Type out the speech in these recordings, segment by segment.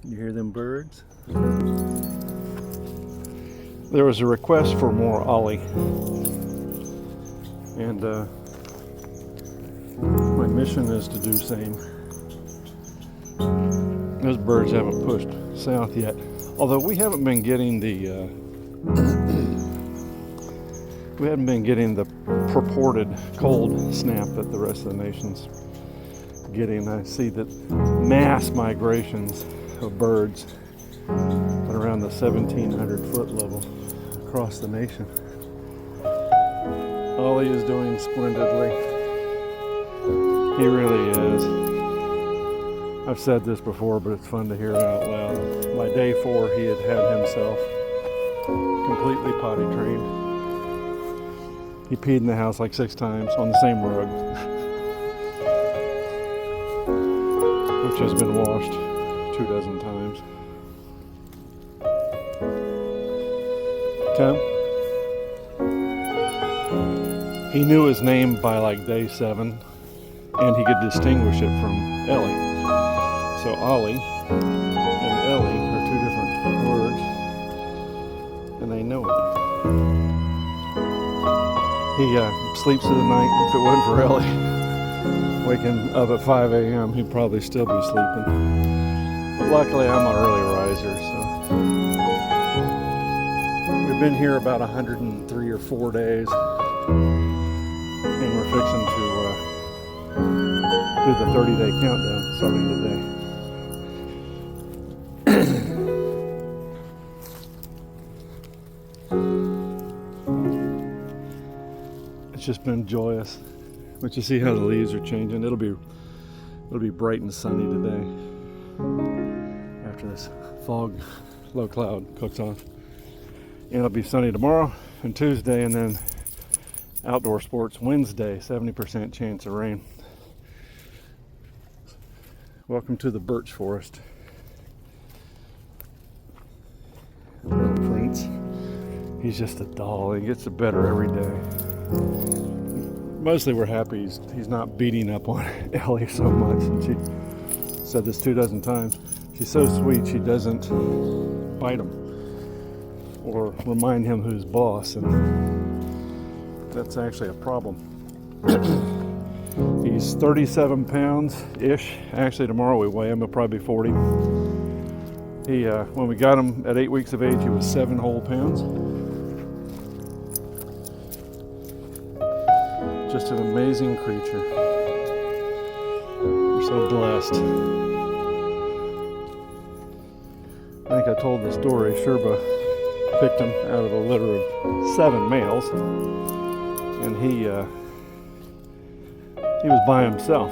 You hear them birds? There was a request for more Ollie, and my mission is to do the same. Those birds haven't pushed south yet, although we haven't been getting the purported cold snap that the rest of the nation's getting. I see that mass migrations of birds at around the 1,700 foot level across the nation. Ollie is doing splendidly. He really is. I've said this before, but it's fun to hear it out loud. By day 4, he had himself completely potty trained. He peed in the house like 6 times on the same rug, which has been washed 24 times. Come. He knew his name by like day 7, and he could distinguish it from Ellie. So Ollie and Ellie are 2 different words, and they know it. He sleeps through the night. If it wasn't for Ellie waking up at 5 a.m., he'd probably still be sleeping. But luckily, I'm an early riser, so we've been here about 103 or 4 days, and we're fixing to do the 30-day countdown starting today. It's just been joyous. But you see how the leaves are changing. It'll be bright and sunny today after this fog, low cloud cooks off. And it'll be sunny tomorrow and Tuesday, and then outdoor sports Wednesday, 70% chance of rain. Welcome to the birch forest. Little Prince. He's just a doll. He gets better every day. Mostly we're happy he's not beating up on Ellie so much. And she said this 24 times. She's so sweet, she doesn't bite him or remind him who's boss, and that's actually a problem. He's 37 pounds-ish. Actually, tomorrow we weigh him. He'll probably be 40. He, when we got him at 8 weeks of age, he was 7 whole pounds. Just an amazing creature. We're so blessed. I think I told the story. Sherba picked him out of a litter of 7 males, and he was by himself,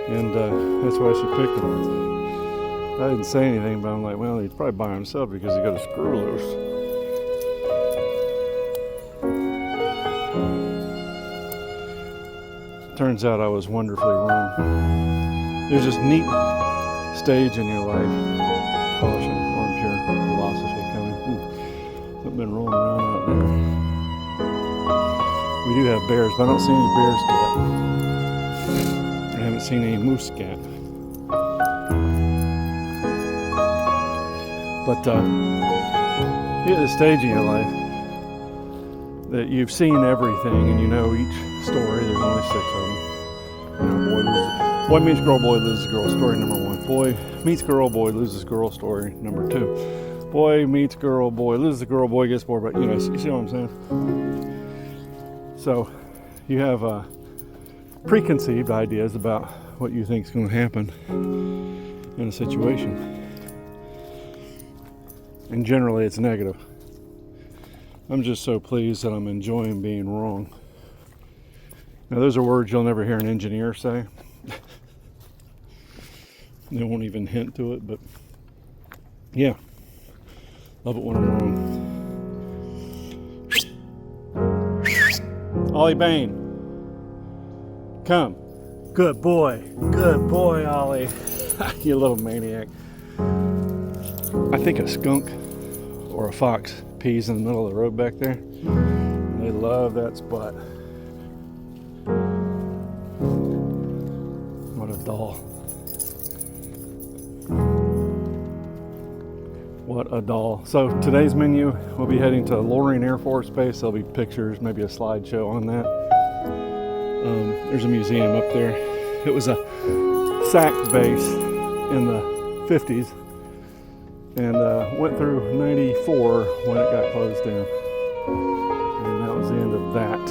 and that's why she picked him. I didn't say anything, but I'm like, well, he's probably by himself because he got a screw loose. Turns out I was wonderfully wrong. There's this neat stage in your life. Caution, orange your philosophy coming. Something been rolling around out there. We do have bears, but I don't see any bear scat. I haven't seen any moose scat. But you're at the stage in your life that you've seen everything, and you know each story. There's only 6 of them. You know, boy meets girl, boy loses girl. Story number 1. Boy meets girl, boy loses girl. Story number 2. Boy meets girl, boy loses girl, boy gets bored. But you see what I'm saying? So you have preconceived ideas about what you think is going to happen in a situation, and generally it's negative. I'm just so pleased that I'm enjoying being wrong. Now, those are words you'll never hear an engineer say. They won't even hint to it, but yeah, love it when I'm wrong. Ollie Bain, come. Good boy, Ollie. You little maniac. I think a skunk or a fox pees in the middle of the road back there. They love that spot. What a doll. What a doll. So today's menu, we'll be heading to Loring Air Force Base. There'll be pictures, maybe a slideshow on that. There's a museum up there. It was a SAC base in the 50s and went through 94 when it got closed down. And that was the end of that.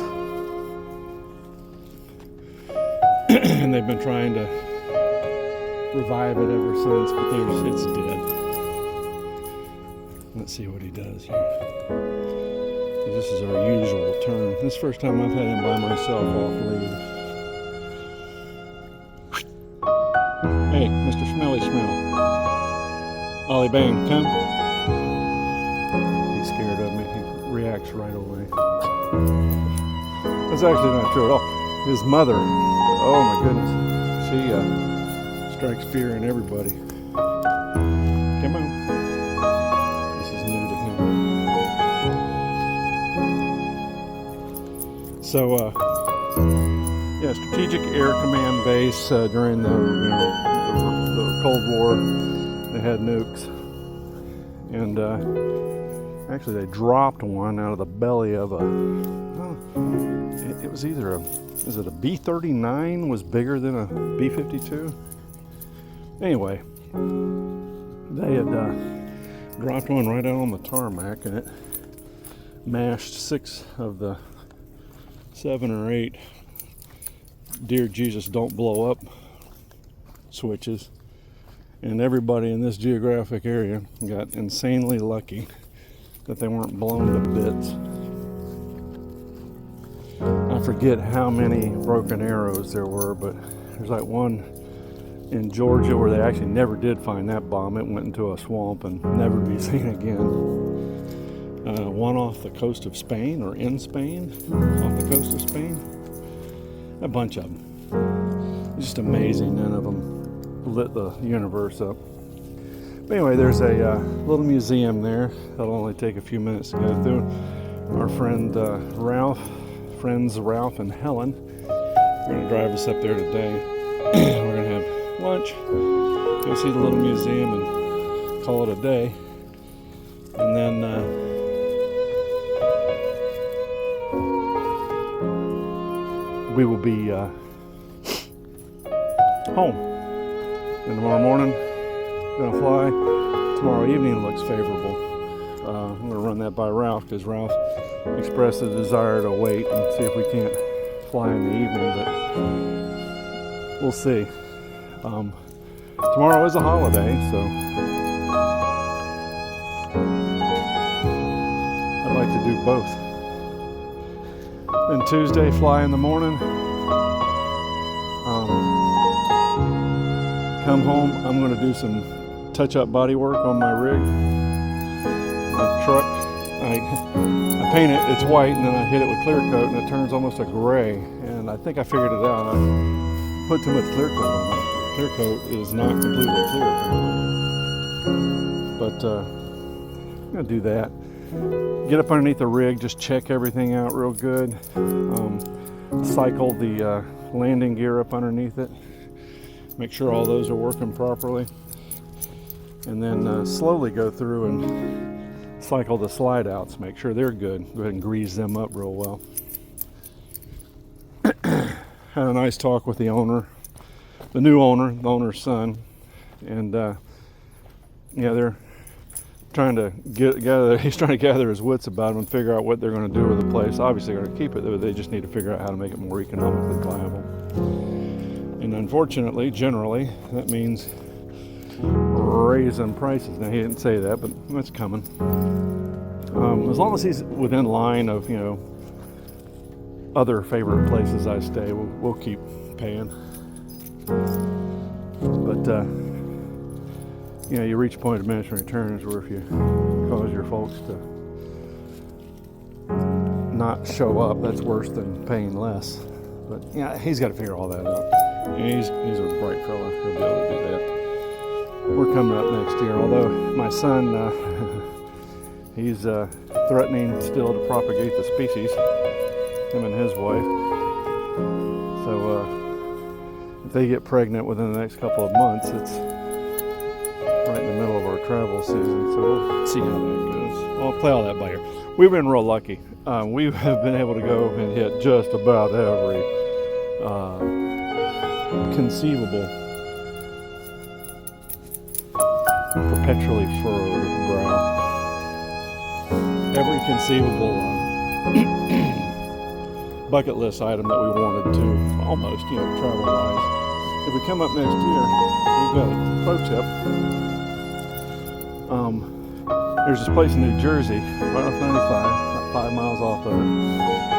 And they've been trying to revive it ever since, but it's dead. Let's see what he does here. This is our usual turn. This is the first time I've had him by myself off lead. Hey, Mr. Smelly Smell. Ollie Bang, come. He's scared of me. He reacts right away. That's actually not true at all. His mother, oh my goodness, she strikes fear in everybody. Come on. This is new to him. So, yeah, Strategic Air Command Base during the Cold War. They had nukes, and actually they dropped one out of the belly of it was either is it a B-39 was bigger than a B-52? Anyway, they had dropped one right out on the tarmac, and it mashed 6 of the 7 or 8 "Dear Jesus, don't blow up" switches. And everybody in this geographic area got insanely lucky that they weren't blown to bits. I forget how many broken arrows there were, but there's like one in Georgia where they actually never did find that bomb. It went into a swamp and never be seen again. One off the coast of Spain, or in Spain, off the coast of Spain. A bunch of them. It's just amazing. None of them lit the universe up. But anyway, there's a little museum there that'll only take a few minutes to go through. Our friends Ralph and Helen are going to drive us up there today. We're going to have lunch, go see the little museum, and call it a day. And then we will be home. And tomorrow morning, gonna fly. Tomorrow evening looks favorable. I'm gonna run that by Ralph, because Ralph expressed a desire to wait and see if we can't fly in the evening, but we'll see. Tomorrow is a holiday, so I'd like to do both. Then Tuesday, fly in the morning. Come home, I'm going to do some touch-up body work on my rig, my truck. I paint it, it's white, and then I hit it with clear coat, and it turns almost a gray. And I think I figured it out. I put too much clear coat on it. Clear coat is not completely clear, but I'm going to do that. Get up underneath the rig, just check everything out real good. Cycle the landing gear up underneath it. Make sure all those are working properly. And then slowly go through and cycle the slide outs. Make sure they're good. Go ahead and grease them up real well. Had a nice talk with the owner, the new owner, the owner's son. And yeah, they're trying to he's trying to gather his wits about them and figure out what they're going to do with the place. Obviously they're going to keep it, but they just need to figure out how to make it more economically viable. And unfortunately, generally, that means raising prices. Now, he didn't say that, but that's coming. As long as he's within line of, other favorite places I stay, we'll keep paying. But, you reach a point of diminishing returns where if you cause your folks to not show up, that's worse than paying less. But, he's got to figure all that out. And he's a bright fella. He'll be able to do that. We're coming up next year. Although my son, he's threatening still to propagate the species. Him and his wife. So if they get pregnant within the next couple of months, travel season, so we'll see how that goes. I'll play all that by ear. We've been real lucky. We have been able to go and hit just about every conceivable perpetually furrowed brow. Every conceivable bucket list item that we wanted to, almost, travel wise. If we come up next year, we've got a pro tip. There's this place in New Jersey, right off 95, about 5 miles off of it,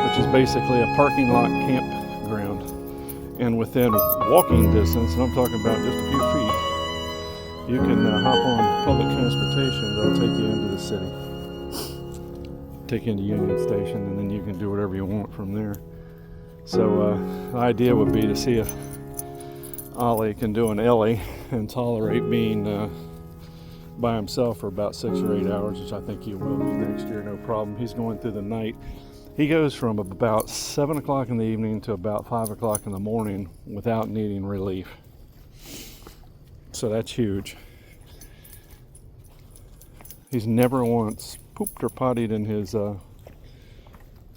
which is basically a parking lot campground. And within walking distance, and I'm talking about just a few feet, you can hop on public transportation that'll take you into the city. Take you into Union Station, and then you can do whatever you want from there. So the idea would be to see if Ollie can do an Ellie and tolerate being by himself for about 6 or 8 hours, which I think he will be next year, no problem. He's going through the night. He goes from about 7 o'clock in the evening to about 5 o'clock in the morning without needing relief. So that's huge. He's never once pooped or pottied in his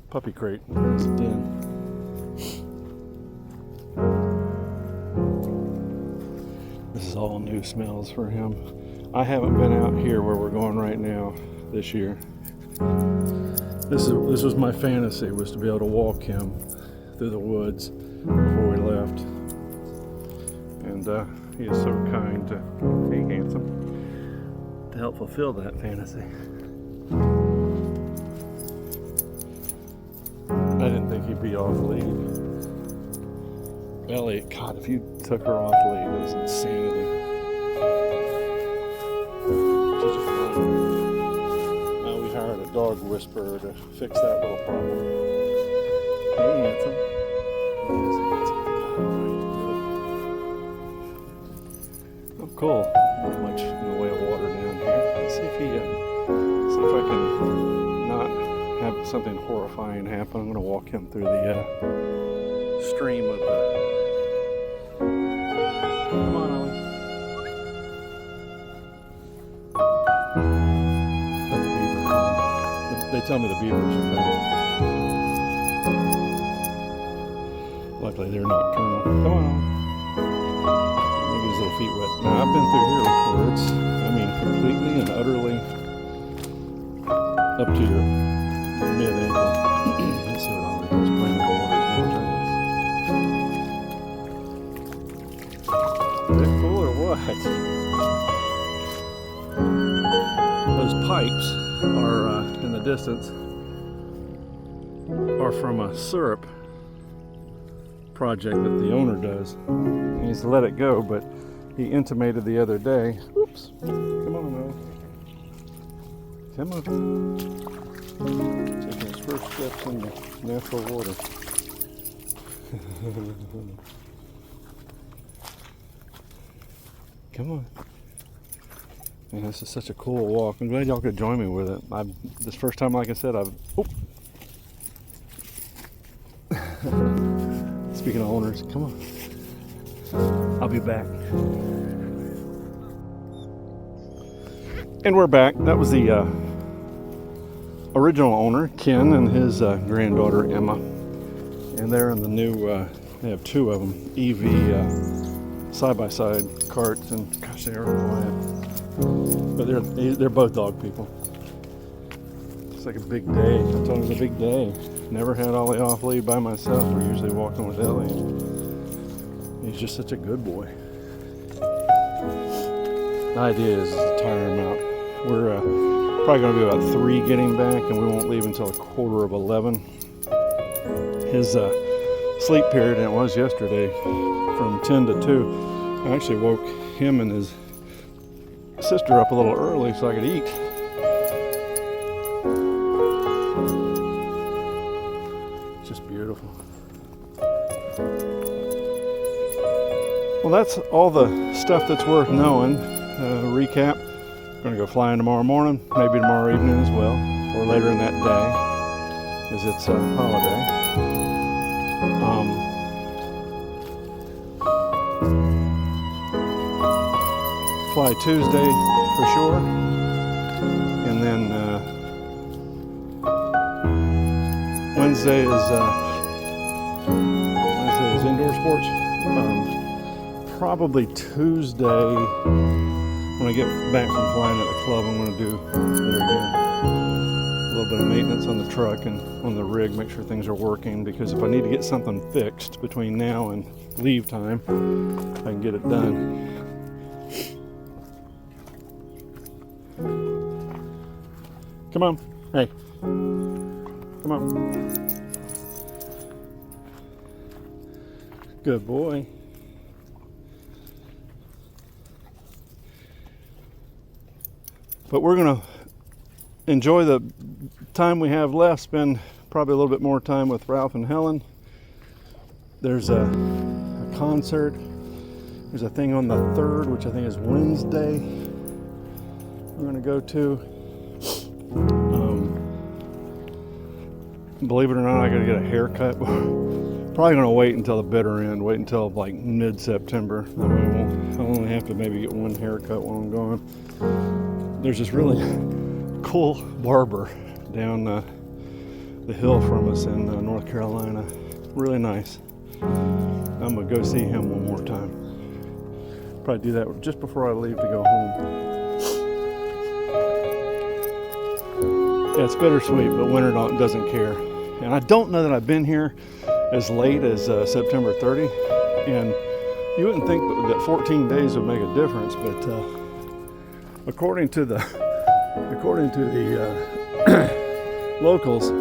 puppy crate, his den. This is all new smells for him. I haven't been out here where we're going right now this year. This was my fantasy, was to be able to walk him through the woods before we left. And he is so kind to, hey handsome, to help fulfill that fantasy. I didn't think he'd be off lead. Elliot, God, if you took her off lead, it was insanity. She's just running. Now we hired a dog whisperer to fix that little problem. Hey, handsome. Yes, handsome. Oh, cool. Not much in the way of water down here. Let's see if see if I can not have something horrifying happen. I'm going to walk him through the stream of the... Come on, Ollie. The beaver. They tell me the beavers are better. Luckily, they're nocturnal. Come on, Ollie. Make his little feet wet. Now, I've been through here where it's, completely and utterly up to your mid-ankle. Let's see what Ollie does. Playing with the water. Is that cool or what? Those pipes are in the distance are from a syrup project that the owner does. He's let it go, but he intimated the other day. Oops! Come on, Noah. Come on. Taking his first steps in the natural water. Come on. Man, this is such a cool walk. I'm glad y'all could join me with it. This first time, like I said, Speaking of owners, come on. I'll be back. And we're back. That was the original owner, Ken, and his granddaughter, Emma. And they're in the new, they have 2 of them, EV side-by-side carts, and gosh, they are quiet. But they're both dog people. It's like a big day. I told him it was a big day. Never had Ollie off lead by myself. We're usually walking with Ellie. He's just such a good boy. The idea is to tire him out. We're probably going to be about 3 getting back, and we won't leave until 11:15. His sleep period, and it was yesterday, from 10 to 2. I actually woke him and his sister up a little early so I could eat. It's just beautiful. Well, that's all the stuff that's worth knowing. Recap. Going to go flying tomorrow morning, maybe tomorrow evening as well, or later in that day, because it's a holiday. Fly Tuesday, for sure. And then Wednesday is indoor sports. Probably Tuesday, when I get back from flying at the club, I'm going to do there again a little bit of maintenance on the truck and on the rig, make sure things are working, because if I need to get something fixed between now and leave time, I can get it done. Come on. Hey. Come on. Good boy. But we're going to enjoy the time we have left, spend probably a little bit more time with Ralph and Helen. There's a concert. There's a thing on the 3rd, which I think is Wednesday, we're going to go to. Believe it or not, I got to get a haircut. Probably going to wait until the bitter end, wait until like mid-September. I'll only have to maybe get one haircut while I'm gone. There's this really cool barber down the hill from us in North Carolina. Really nice. I'm going to go see him one more time. Probably do that just before I leave to go home. Yeah, it's bittersweet, but winter doesn't care. And I don't know that I've been here as late as September 30. And you wouldn't think that 14 days would make a difference, but according to the locals,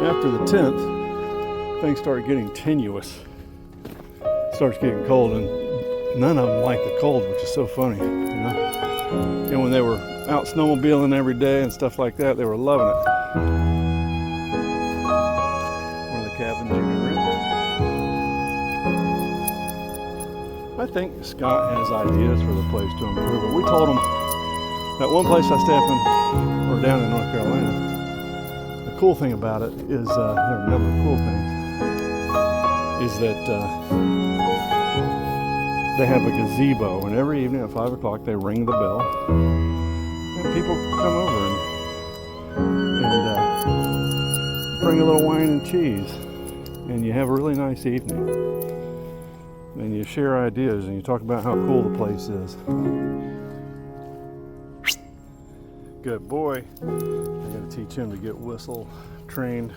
after the 10th, things start getting tenuous. It starts getting cold, and none of them like the cold, which is so funny, you know. And when they were out snowmobiling every day and stuff like that, they were loving it. One of the cabins you can rent. I think Scott has ideas for the place to improve it. We told him that one place I stay up in, or down in North Carolina, the cool thing about it is, there are a number of cool things, is that they have a gazebo, and every evening at 5 o'clock they ring the bell, and people come over and bring a little wine and cheese, and you have a really nice evening, and you share ideas, and you talk about how cool the place is. Good boy. I gotta teach him to get whistle trained.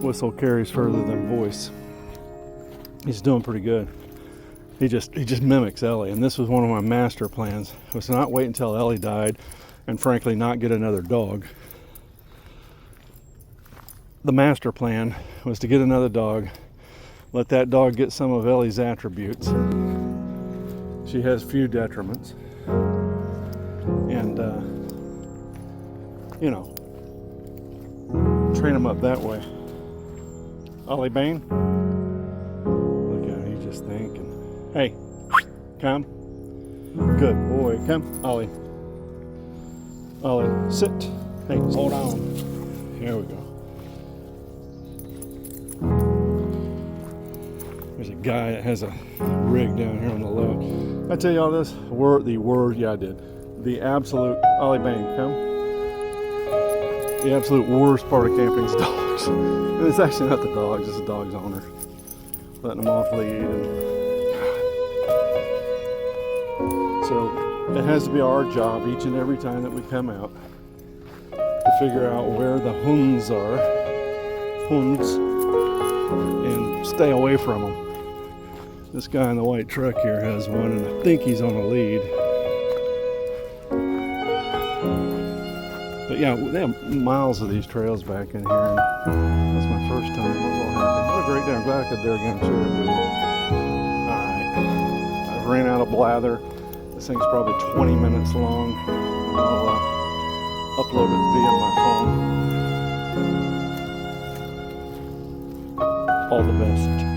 Whistle carries further than voice. He's doing pretty good. He just mimics Ellie, and this was one of my master plans, was to not wait until Ellie died, and frankly not get another dog. The master plan was to get another dog, let that dog get some of Ellie's attributes. She has few detriments, and you know, train him up that way. Ollie Bain, look at him, he's just thinking. Hey, come. Good boy, come, Ollie. Ollie, sit. Hey, hold on. Here we go. There's a guy that has a rig down here on the left. I tell y'all this, yeah I did. The absolute, Ollie Bain, come. The absolute worst part of camping is dogs. And it's actually not the dogs, it's the dog's owner. Letting them off lead. And so it has to be our job each and every time that we come out to figure out where the hunds are, and stay away from them. This guy in the white truck here has one, and I think he's on a lead. But yeah, they have miles of these trails back in here, and that's my first time. I was all happy. What a great day. I'm glad I could there again share it with you. Alright, I've ran out of blather. This thing's probably 20 minutes long. I'll upload it via my phone. All the best.